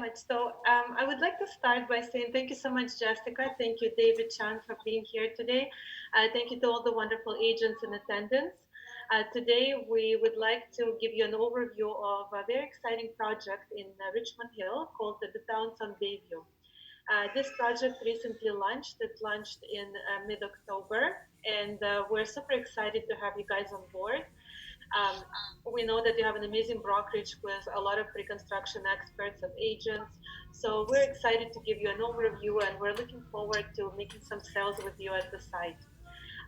much. So I would like to start by saying thank you so much, Jessica. Thank you, David Chan, for being here today. Thank you to all the wonderful agents in attendance. Today, we would like to give you an overview of a very exciting project in Richmond Hill called the Towns on Bayview. This project recently launched. It launched in mid-October, and we're super excited to have you guys on board. Um, we know that you have an amazing brokerage with a lot of pre-construction experts and agents. So we're excited to give you an overview, and we're looking forward to making some sales with you at the site.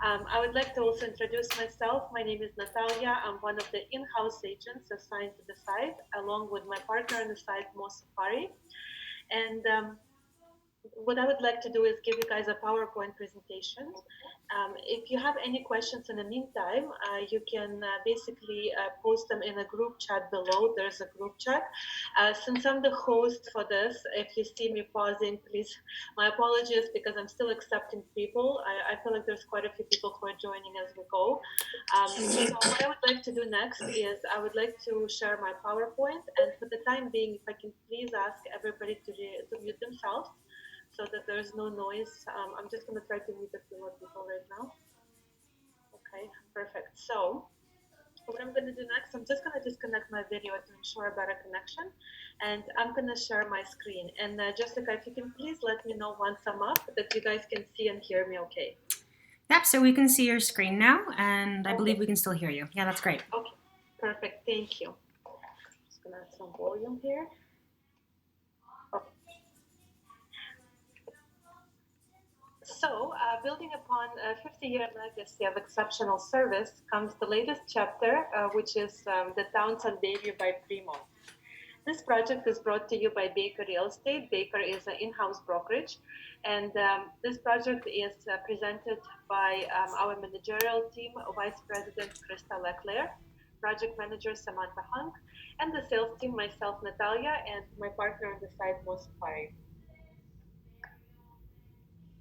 I would like to also introduce myself. My name is Natalia. I'm one of the in-house agents assigned to the site, along with my partner on the site, Mo Safari. And what I would like to do is give you guys a PowerPoint presentation. If you have any questions in the meantime, you can basically post them in a group chat below. There's a group chat. Since I'm the host for this, if you see me pausing, please, my apologies because I'm still accepting people. I feel like there's quite a few people who are joining as we go. So what I would like to do next is I would like to share my PowerPoint, and for the time being, if I can please ask everybody to mute themselves so that there's no noise. I'm just going to try to mute a few more people right now. Okay, perfect. So what I'm going to do next, I'm just going to disconnect my video to ensure a better connection, and I'm going to share my screen. And Jessica, if you can please let me know once I'm up that you guys can see and hear me okay. Yep, so we can see your screen now, and I believe we can still hear you. Yeah, that's great. Okay, perfect. Thank you. Just going to add some volume here. So, building upon a 50-year legacy of exceptional service comes the latest chapter, which is the Towns on Bayview by Fremont. This project is brought to you by Baker Real Estate. Baker is an in-house brokerage, and this project is presented by our managerial team, Vice President Krista Leclerc, Project Manager Samantha Hunk, and the sales team, myself, Natalia, and my partner on the site, Mo Safari.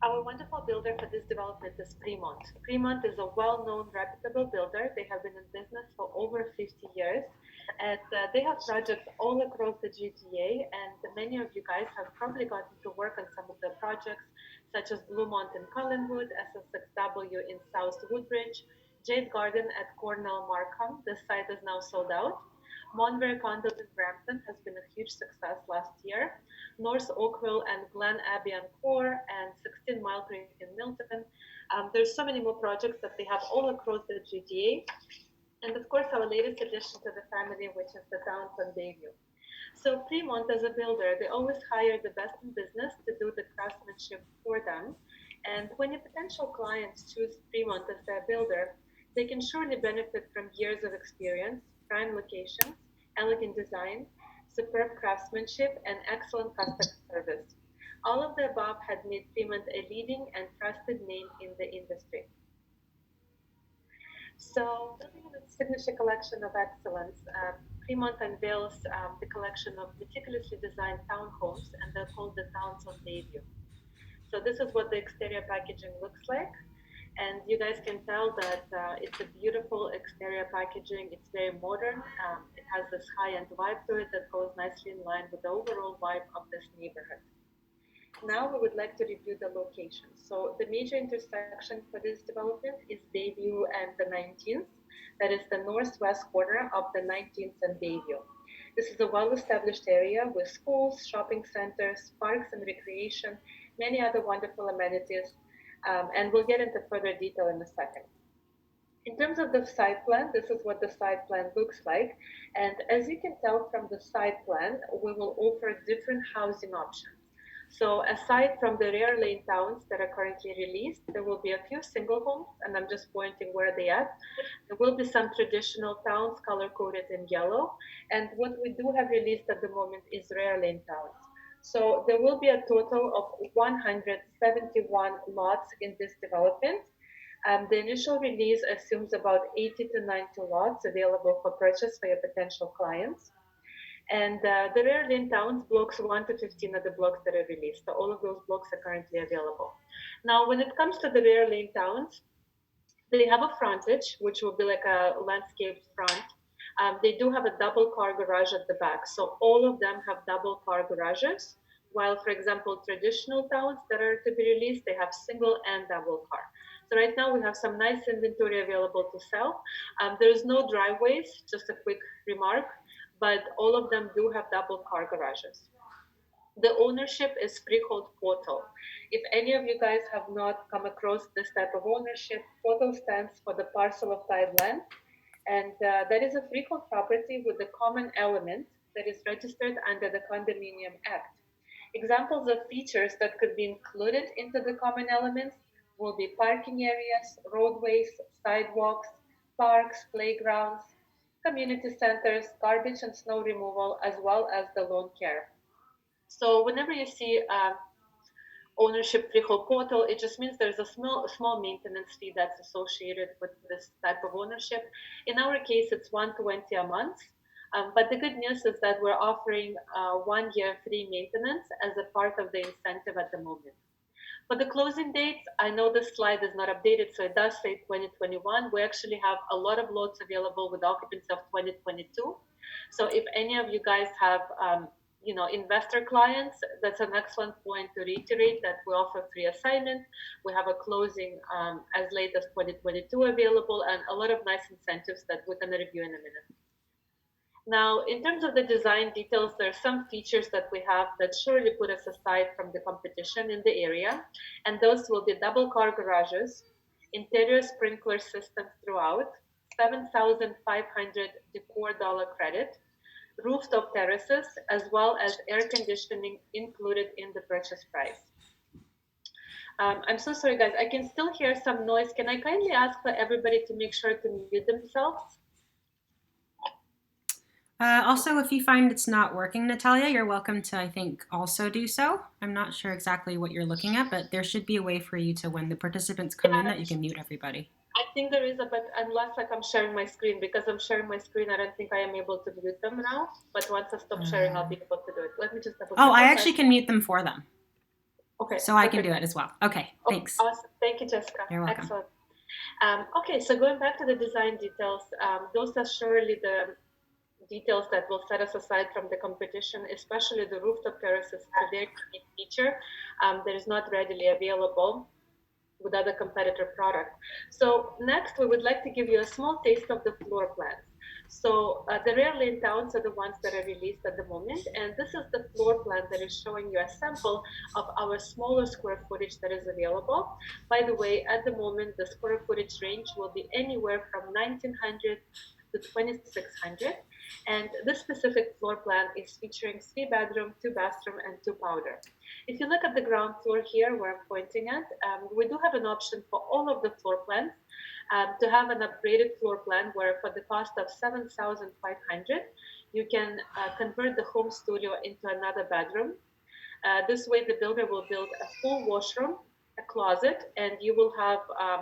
Our wonderful builder for this development is Fremont. Fremont is a well-known, reputable builder. They have been in business for over 50 years, and they have projects all across the GTA, and many of you guys have probably gotten to work on some of the projects, such as Bluemont in Collinwood, SSXW in South Woodbridge, Jade Garden at Cornell Markham. This site is now sold out. Monverde Condos in Brampton has been a huge success last year. North Oakville and Glen Abbey and Core and 16 Mile Creek in Milton. There's so many more projects that they have all across the GTA. And of course, our latest addition to the family, which is the Towns on Bayview. So Fremont, as a builder, they always hire the best in business to do the craftsmanship for them. And when your potential clients choose Fremont as their builder, they can surely benefit from years of experience, prime locations, elegant design, superb craftsmanship, and excellent customer service. All of the above had made Fremont a leading and trusted name in the industry. So, building on its signature collection of excellence, Fremont unveils the collection of meticulously designed townhomes, and they're called the Towns on Bayview. So this is what the exterior packaging looks like. And you guys can tell that it's a beautiful exterior packaging. It's very modern. It has this high-end vibe to it that goes nicely in line with the overall vibe of this neighborhood. Now we would like to review the location. So the major intersection for this development is Bayview and the 19th. That is the northwest corner of the 19th and Bayview. This is a well-established area with schools, shopping centers, parks and recreation, many other wonderful amenities, and we'll get into further detail in a second. In terms of the site plan, this is what the site plan looks like. And as you can tell from the site plan, we will offer different housing options. So aside from the rear lane towns that are currently released, there will be a few single homes, and I'm just pointing where they are. There will be some traditional towns color-coded in yellow, and what we do have released at the moment is rear lane towns. So there will be a total of 171 lots in this development. The initial release assumes about 80 to 90 lots available for purchase for your potential clients. And the rear lane towns, blocks 1 to 15 are the blocks that are released. So all of those blocks are currently available. Now, when it comes to the rear lane towns, they have a frontage, which will be like a landscaped front. They do have a double car garage at the back. So all of them have double car garages. While, for example, traditional towns that are to be released, they have single and double car. So right now we have some nice inventory available to sell. There's no driveways, just a quick remark, but all of them do have double car garages. The ownership is freehold portal. If any of you guys have not come across this type of ownership, portal stands for the parcel of tied land, and that is a freehold property with a common element that is registered under the Condominium Act. Examples of features that could be included into the common elements will be parking areas, roadways, sidewalks, parks, playgrounds, community centers, garbage and snow removal, as well as the lawn care. So whenever you see ownership freehold portal, it just means there's a small maintenance fee that's associated with this type of ownership. In our case, it's 120 a month. But the good news is that we're offering 1 year free maintenance as a part of the incentive at the moment. For the closing dates, I know this slide is not updated, so it does say 2021. We actually have a lot of lots available with occupancy of 2022. So if any of you guys have investor clients, that's an excellent point to reiterate that we offer free assignment. We have a closing as late as 2022 available, and a lot of nice incentives that we're going to review in a minute. Now, in terms of the design details, there are some features that we have that surely put us aside from the competition in the area, and those will be double car garages, interior sprinkler systems throughout, 7,500 decor dollar credit, rooftop terraces, as well as air conditioning included in the purchase price. I'm so sorry, guys. I can still hear some noise. Can I kindly ask for everybody to make sure to mute themselves? Also, if you find it's not working, Natalia, you're welcome to, I think, also do so. I'm not sure exactly what you're looking at, but there should be a way for you to, when the participants come in, that you can mute everybody. I think there is but unless I'm sharing my screen, because I'm sharing my screen, I don't think I am able to mute them now. But once I stop sharing, I'll be able to do it. Let me just double check. Oh, I actually can mute them for them. Okay. So I can do it as well. Okay, thanks. Awesome. Thank you, Jessica. You're welcome. Excellent. Okay, so going back to the design details, those are surely the details that will set us aside from the competition, especially the rooftop terraces. It's a very unique feature that is not readily available with other competitor product. So next, we would like to give you a small taste of the floor plans. So the rare lane towns are the ones that are released at the moment, and this is the floor plan that is showing you a sample of our smaller square footage that is available. By the way, at the moment, the square footage range will be anywhere from 1,900 to 2,600. And this specific floor plan is featuring 3 bedroom, 2 bathroom, and 2 powder. If you look at the ground floor here where I'm pointing at, we do have an option for all of the floor plans to have an upgraded floor plan where for the cost of 7,500, you can convert the home studio into another bedroom. This way, the builder will build a full washroom, a closet, and you will have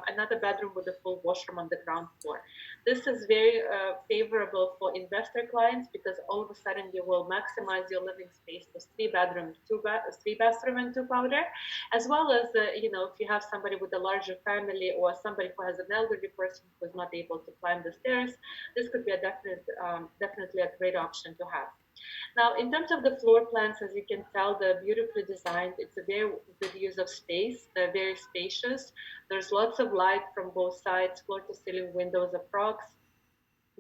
another bedroom with a full washroom on the ground floor. This is very favorable for investor clients because all of a sudden you will maximize your living space to 3 bedroom, 3 bathroom, and 2 powder, as well as if you have somebody with a larger family or somebody who has an elderly person who is not able to climb the stairs, this could be a definitely a great option to have. Now, in terms of the floor plans, as you can tell, they're beautifully designed. It's a very good use of space. They're very spacious. There's lots of light from both sides, floor-to-ceiling windows approx.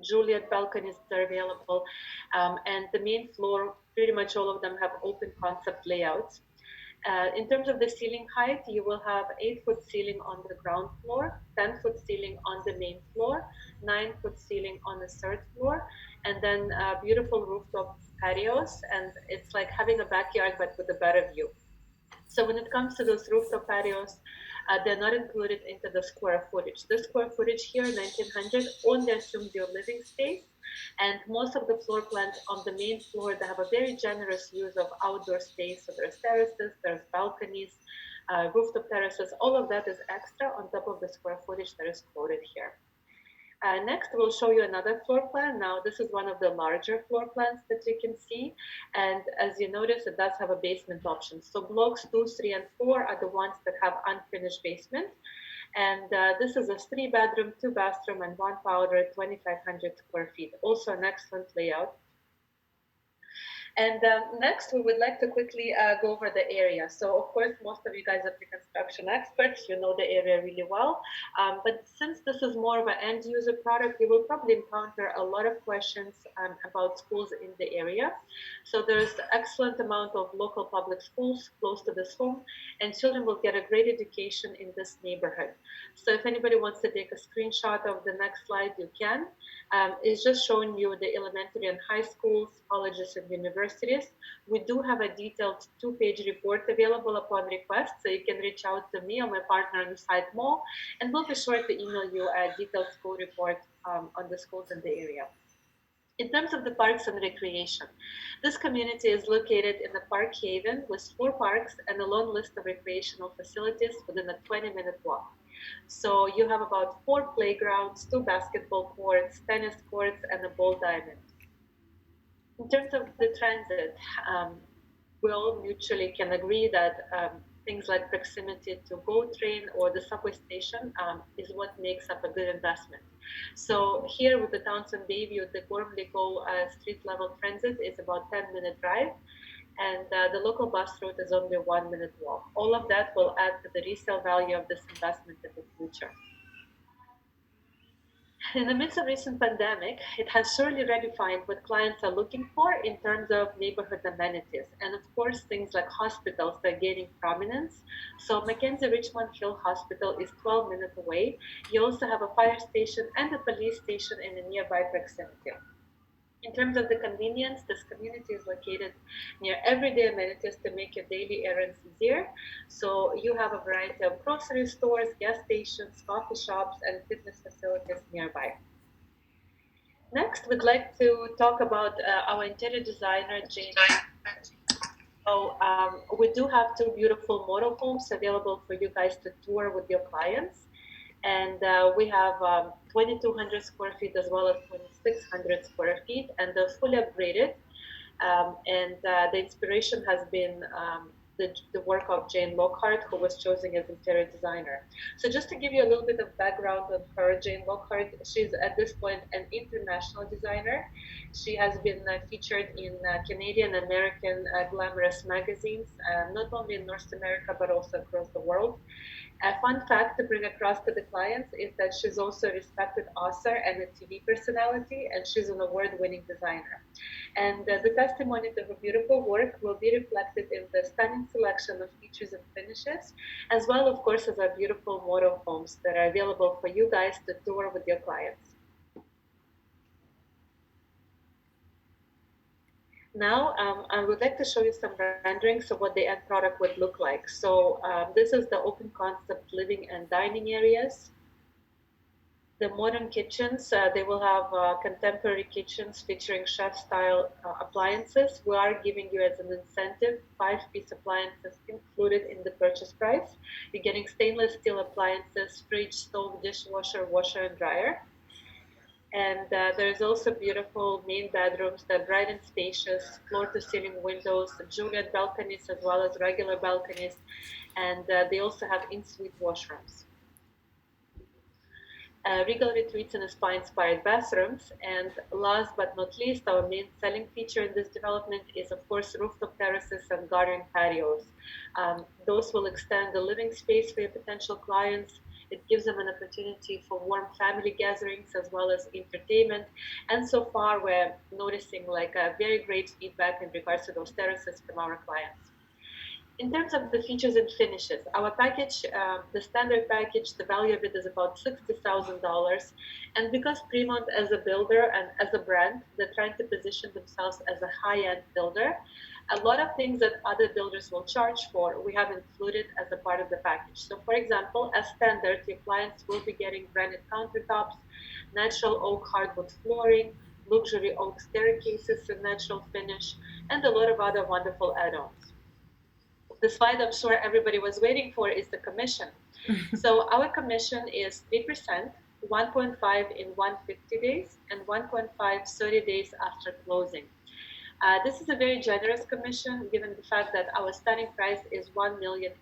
Juliet balconies are available. And the main floor, pretty much all of them have open concept layouts. In terms of the ceiling height, you will have 8-foot ceiling on the ground floor, 10-foot ceiling on the main floor, 9-foot ceiling on the third floor, and then beautiful rooftop patios. And it's like having a backyard, but with a better view. So when it comes to those rooftop patios, they're not included into the square footage. The square footage here, 1,900, only assumes your living space. And most of the floor plans on the main floor, they have a very generous use of outdoor space. So there's terraces, there's balconies, rooftop terraces. All of that is extra on top of the square footage that is quoted here. Next, we'll show you another floor plan. Now, this is one of the larger floor plans that you can see. And as you notice, it does have a basement option. So blocks 2, 3, and 4 are the ones that have unfinished basement. And this is a 3 bedroom, 2 bathroom, and one powder, 2,500 square feet. Also an excellent layout. And next, we would like to quickly go over the area. So, of course, most of you guys are pre-construction experts. You know the area really well. But since this is more of an end-user product, you will probably encounter a lot of questions about schools in the area. So there's excellent amount of local public schools close to this home, and children will get a great education in this neighborhood. So if anybody wants to take a screenshot of the next slide, you can. It's just showing you the elementary and high schools, colleges, and universities. We do have a detailed 2-page report available upon request, so you can reach out to me or my partner on the site Mo, and we'll be sure to email you a detailed school report on the schools in the area. In terms of the parks and recreation, this community is located in the Park Haven with 4 parks and a long list of recreational facilities within a 20-minute walk. So you have about 4 playgrounds, 2 basketball courts, tennis courts, and a ball diamond. In terms of the transit, we all mutually can agree that things like proximity to GO train or the subway station is what makes up a good investment. So here with the Townsend Bayview, the Gormley Go street level transit is about 10-minute drive, and the local bus route is only 1 minute walk. All of that will add to the resale value of this investment in the future. In the midst of recent pandemic, it has surely redefined what clients are looking for in terms of neighborhood amenities. And of course, things like hospitals are gaining prominence. So Mackenzie Richmond Hill Hospital is 12 minutes away. You also have a fire station and a police station in a nearby proximity. In terms of the convenience, this community is located near everyday amenities to make your daily errands easier. So you have a variety of grocery stores, gas stations, coffee shops, and fitness facilities nearby. Next, we'd like to talk about our interior designer, Jane. So we do have 2 beautiful model homes available for you guys to tour with your clients. And we have 2,200 square feet as well as 2,600 square feet, and they're fully upgraded. And the inspiration has been the work of Jane Lockhart, who was chosen as interior designer. So just to give you a little bit of background on her, Jane Lockhart, she's at this point an international designer. She has been featured in Canadian, American glamorous magazines, not only in North America, but also across the world. A fun fact to bring across to the clients is that she's also a respected author and a TV personality, and she's an award-winning designer. And the testimony to her beautiful work will be reflected in the stunning selection of features and finishes, as well, of course, as our beautiful model homes that are available for you guys to tour with your clients. Now, I would like to show you some renderings of what the end product would look like. So this is the open concept living and dining areas. The modern kitchens, they will have contemporary kitchens featuring chef-style appliances. We are giving you as an incentive 5-piece appliances included in the purchase price. You're getting stainless steel appliances, fridge, stove, dishwasher, washer, and dryer. And there's also beautiful main bedrooms that are bright and spacious, floor-to-ceiling windows, Juliet balconies as well as regular balconies, and they also have in-suite washrooms. Regal retreats and spa-inspired bathrooms, and last but not least, our main selling feature in this development is, of course, rooftop terraces and garden patios. Those will extend the living space for your potential clients. It gives them an opportunity for warm family gatherings as well as entertainment. And so far, we're noticing like a very great feedback in regards to those terraces from our clients. In terms of the features and finishes, our package, the standard package, the value of it is about $60,000. And because Fremont as a builder and as a brand, they're trying to position themselves as a high-end builder, a lot of things that other builders will charge for, we have included as a part of the package. So for example, as standard, your clients will be getting granite countertops, natural oak hardwood flooring, luxury oak staircases in natural finish, and a lot of other wonderful add-ons. The slide I'm sure everybody was waiting for is the commission. So our commission is 3%, 1.5 in 150 days, and 1.5 30 days after closing. This is a very generous commission given the fact that our starting price is $1,089,000.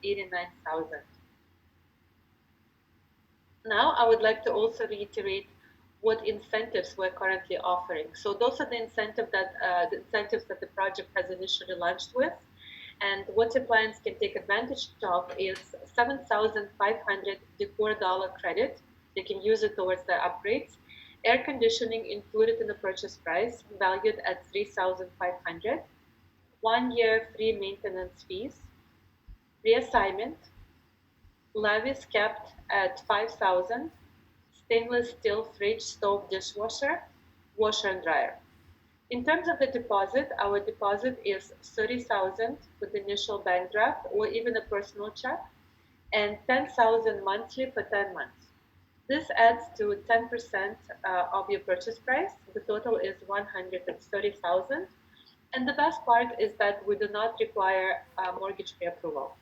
Now, I would like to also reiterate what incentives we're currently offering. So those are the incentives that the project has initially launched with. And what your clients can take advantage of is 7,500 decor dollar credit. They can use it towards their upgrades. Air conditioning included in the purchase price, valued at 3,500. 1 year free maintenance fees. Reassignment. Levies capped at 5,000. Stainless steel fridge, stove, dishwasher, washer and dryer. In terms of the deposit, our deposit is 30,000 with initial bank draft or even a personal check, and 10,000 monthly for 10 months. This adds to 10% of your purchase price. The total is 130,000. And the best part is that we do not require mortgage pre-approval.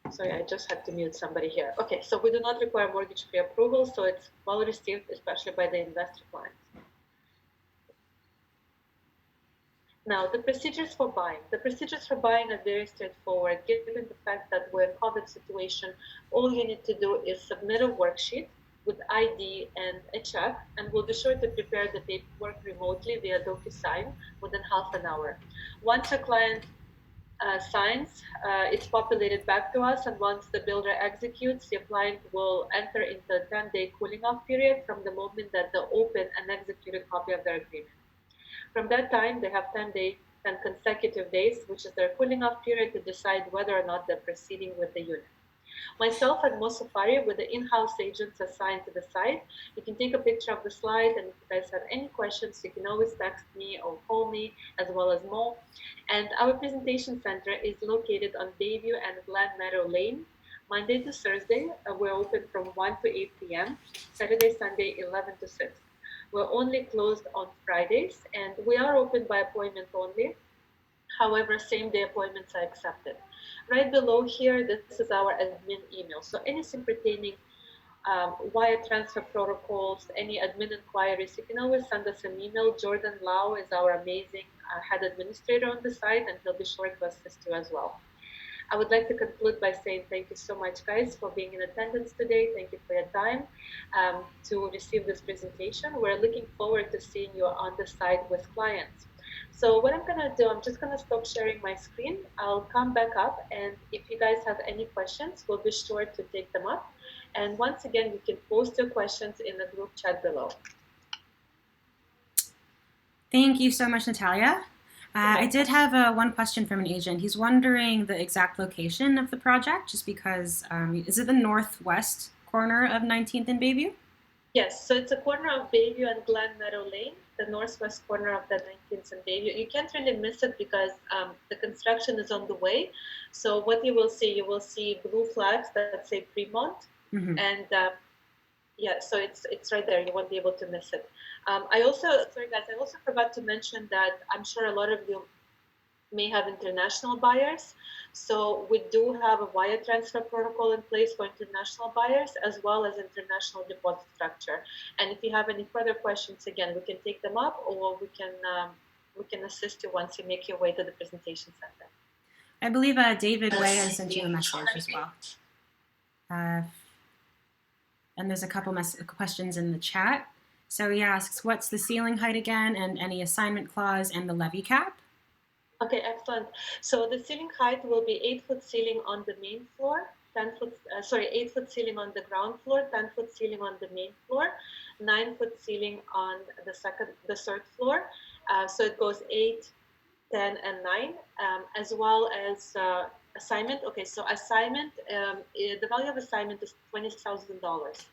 Sorry, I just had to mute somebody here. Okay, so we do not require mortgage pre-approval, so it's well received, especially by the investor clients. Now, the procedures for buying. The procedures for buying are very straightforward. Given the fact that we're in a COVID situation, all you need to do is submit a worksheet with ID and a check, and we'll be sure to prepare the paperwork remotely via DocuSign within half an hour. Once a client signs, it's populated back to us, and once the builder executes, the client will enter into a 10-day cooling off period from the moment that they open and execute a copy of their agreement. From that time, they have 10 consecutive days, which is their cooling off period, to decide whether or not they're proceeding with the unit. Myself and Mosafari, with the in-house agents assigned to the site, you can take a picture of the slide, and if you guys have any questions, you can always text me or call me, as well as Mo. And our presentation center is located on Bayview and Glen Meadow Lane. Monday to Thursday, we're open from 1 to 8 p.m. Saturday, Sunday, 11 to 6. We're only closed on Fridays, and we are open by appointment only. However, same-day appointments are accepted. Right below here, this is our admin email. So anything pertaining wire transfer protocols, any admin inquiries, you can always send us an email. Jordan Lau is our amazing head administrator on the site, and he'll be sure to assist you as well. I would like to conclude by saying thank you so much, guys, for being in attendance today. Thank you for your time to receive this presentation. We're looking forward to seeing you on the site with clients. So what I'm going to do, I'm just going to stop sharing my screen. I'll come back up, and if you guys have any questions, we'll be sure to take them up. And once again, you can post your questions in the group chat below. Thank you so much, Natalia. I did have one question from an agent. He's wondering the exact location of the project, just because, is it the northwest corner of 19th and Bayview? Yes, so it's a corner of Bayview and Glen Meadow Lane, the northwest corner of the 19th and Bayview. You can't really miss it because the construction is on the way. So what you will see blue flags that say Fremont, and yeah, so it's right there. You won't be able to miss it. I also forgot to mention that I'm sure a lot of you may have international buyers. So we do have a wire transfer protocol in place for international buyers, as well as international deposit structure. And if you have any further questions, again, we can take them up, or we can assist you once you make your way to the presentation center. I believe David Way has sent you a message as well. And there's a couple questions in the chat. So he asks, what's the ceiling height again, and any assignment clause, and the levy cap? Okay, excellent. So the ceiling height will be 8-foot ceiling on the main floor, 8-foot ceiling on the ground floor, 10-foot ceiling on the main floor, 9-foot ceiling on the third floor. So it goes 8, 10, and 9, as well as assignment. Okay, so assignment, the value of assignment is $20,000.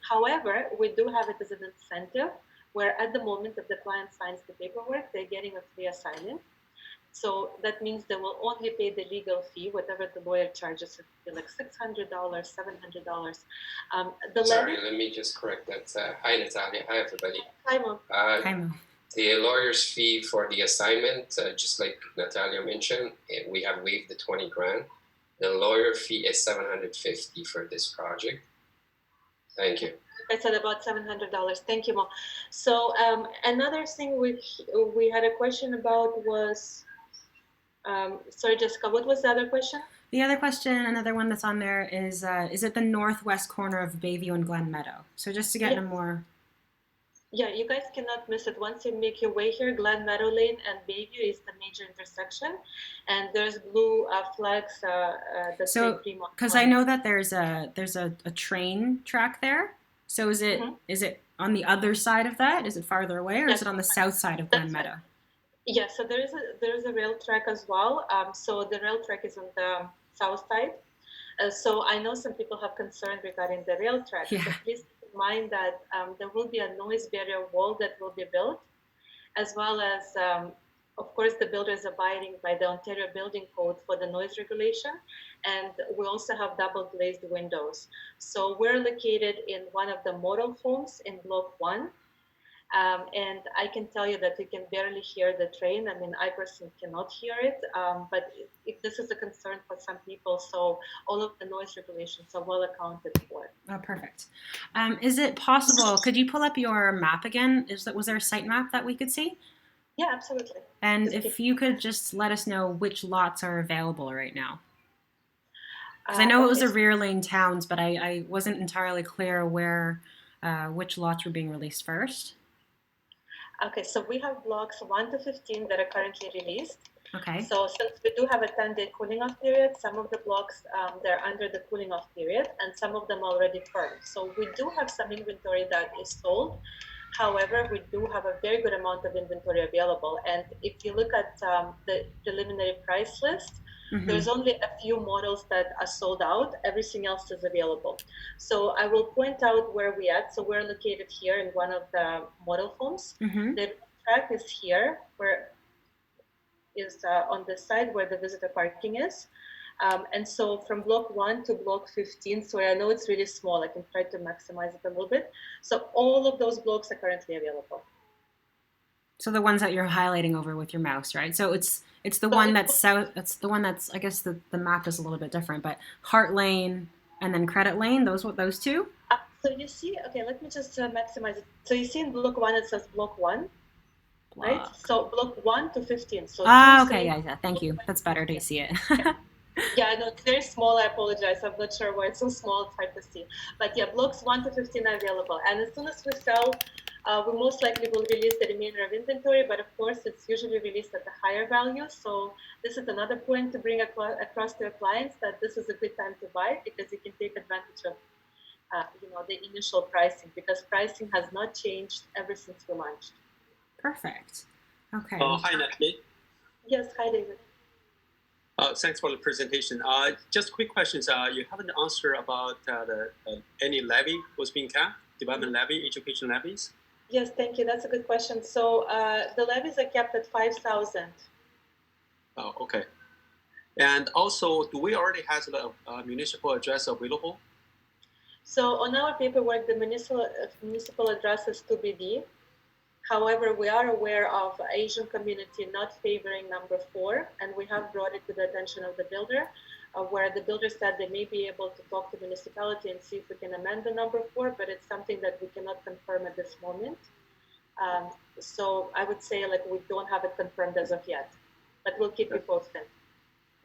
However, we do have it as an incentive, where at the moment that the client signs the paperwork, they're getting a free assignment. So that means they will only pay the legal fee, whatever the lawyer charges, like $600, $700. Sorry, let me just correct that. Hi, Natalia. Hi, everybody. Hi, Mo. Hi, Mo. The lawyer's fee for the assignment, just like Natalia mentioned, we have waived the 20 grand. The lawyer fee is $750 for this project. Thank you. I said about $700. Thank you, Mo. So another thing we had a question about was Sorry, Jessica, what was the other question? The other question, another one that's on there is it the northwest corner of Bayview and Glen Meadow? So just to get Yeah. in a more... Yeah, you guys cannot miss it. Once you make your way here, Glen Meadow Lane and Bayview is the major intersection, and there's blue flags that say So, Fremont because I One. know that there's a train track there. So is it on the other side of that? Is it farther away, or is Yes, it on the south side of Glen that's right. Meadow? Yeah, so there is a rail track as well. So the rail track is on the south side. So I know some people have concern regarding the rail track. Yeah. So please keep in mind that there will be a noise barrier wall that will be built, as well as, of course, the builder is abiding by the Ontario Building Code for the noise regulation. And we also have double glazed windows. So we're located in one of the model homes in Block 1. And I can tell you that you can barely hear the train. I mean, I personally cannot hear it, but if this is a concern for some people, so all of the noise regulations are well accounted for. Oh, perfect. Is it possible? Could you pull up your map again? Was there a site map that we could see? Yeah, absolutely. And if you could just let us know which lots are available right now. Because I know it was the rear lane towns, but I wasn't entirely clear where which lots were being released first. Okay, so we have blocks 1 to 15 that are currently released. Okay. So since we do have a 10-day cooling off period, some of the blocks, they're under the cooling off period, and some of them already firm. So we do have some inventory that is sold. However, we do have a very good amount of inventory available. And if you look at the preliminary price list, there's only a few models that are sold out. Everything else is available. So I will point out where we're at. So we're located here in one of the model homes. The track is here, where is on the side where the visitor parking is. And so from block 1 to block 15, so I know it's really small, I can try to maximize it a little bit. So all of those blocks are currently available. So the ones that you're highlighting over with your mouse, right? So it's the one that's south. It's the one that's, I guess the map is a little bit different, but Hart Lane and then Credit Lane. Those two. So you see, okay, let me just maximize it. So you see in block 1 it says block 1, right? So block 1 to 15. So okay, yeah. Thank you. That's better to see it. Yeah, I know it's very small. I apologize. I'm not sure why it's so small. It's hard to see. But yeah, blocks 1 to 15 are available. And as soon as we sell, we most likely will release the remainder of inventory. But of course, it's usually released at a higher value. So this is another point to bring across to your clients, that this is a good time to buy, because you can take advantage of the initial pricing, because pricing has not changed ever since we launched. Perfect. Okay. Hi, Natalie. Yes, hi, David. Thanks for the presentation. Just quick questions. You haven't answered about any levy was being capped, development levy, education levies? Yes, thank you. That's a good question. So the levies are capped at 5,000. Oh, okay. And also, do we already have the municipal address available? So on our paperwork, the municipal address is 2BD. However, we are aware of Asian community not favoring number 4, and we have brought it to the attention of the builder, where the builder said they may be able to talk to the municipality and see if we can amend the number 4, but it's something that we cannot confirm at this moment. So I would say we don't have it confirmed as of yet, but we'll keep you posted.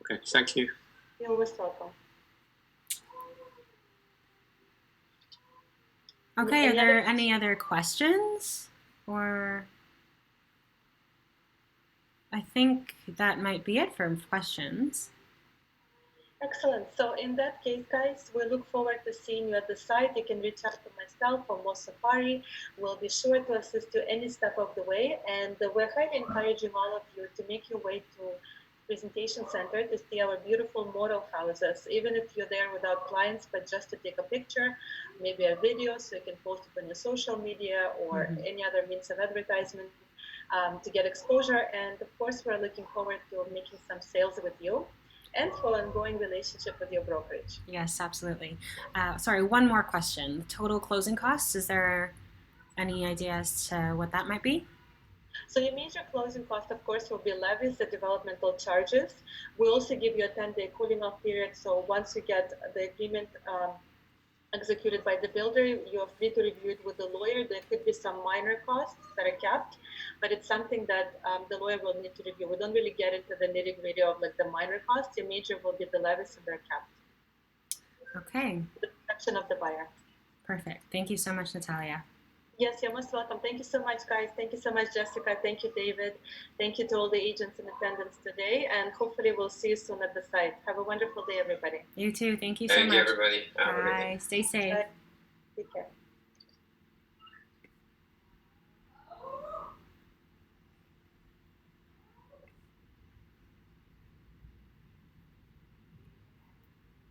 Okay, thank you. You're most welcome. Okay, are there any other questions? Or I think that might be it for questions. Excellent. So in that case, guys, we look forward to seeing you at the site. You can reach out to myself or Mo Safari. We'll be sure to assist you any step of the way. And we're highly encouraging all of you to make your way to presentation center to see our beautiful model houses, even if you're there without clients, but just to take a picture, maybe a video, so you can post it on your social media or any other means of advertisement to get exposure. And of course, we're looking forward to making some sales with you and for an ongoing relationship with your brokerage. Yes, absolutely. Sorry, one more question. Total closing costs, is there any idea as to what that might be? So your major closing cost, of course, will be levies, the developmental charges. We also give you a 10-day cooling off period. So once you get the agreement executed by the builder, you are free to review it with the lawyer. There could be some minor costs that are capped, but it's something that the lawyer will need to review. We don't really get into the nitty gritty of like the minor costs. Your major will be the levies and they're capped. Okay, The protection of the buyer. perfect. Thank you so much, Natalia. Yes, you're most welcome. Thank you so much, guys. Thank you so much, Jessica. Thank you, David. Thank you to all the agents in attendance today, and hopefully we'll see you soon at the site. Have a wonderful day, everybody. You too. Thank you so Thank much. you, everybody. Have a good day. Bye. Stay safe. Bye.